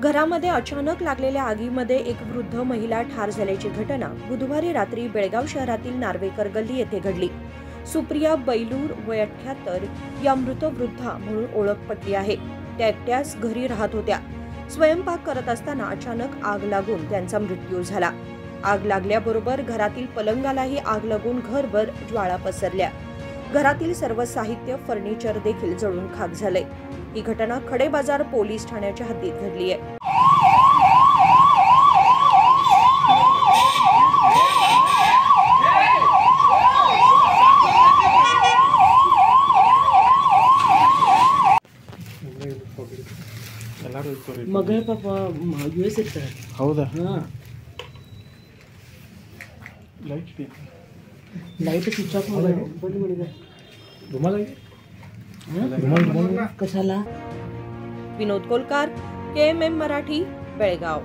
घरामध्ये अचानक लागलेल्या आगीमध्ये एक वृद्ध महिला ठार झाल्याची घटना बुधवारी रात्री बेळगाव शहरातील नार्वेकर गल्ली येथे घडली। सुप्रिया बैलूर वय 78 या मृत वृद्धा म्हणून ओळख पटली आहे। त्या एकट्याच घरी राहत होत्या। स्वयंपाक करत असताना अचानक आग लागून त्यांचा मृत्यू झाला। आग लागल्याबरोबर घरातील पलंगालाही आग लागून घरभर ज्वाळा पसरल्या। घरातील सर्व साहित्य फर्निचर देखील जळून खाक झाले। ही घटना खडेबाजार पोलीस ठाण्याच्या हद्दीत घडली आहे। ಮಗಳ ಪಾಪ ಯುಎಸ್ ಇರ್ತಾರೆ। ಹೌದಾ? लाईट स्विच ऑफ बंद ಮಾಡಿದೆ। कशाला? विनोद कोलकार, KMM मराठी, बेळगाव।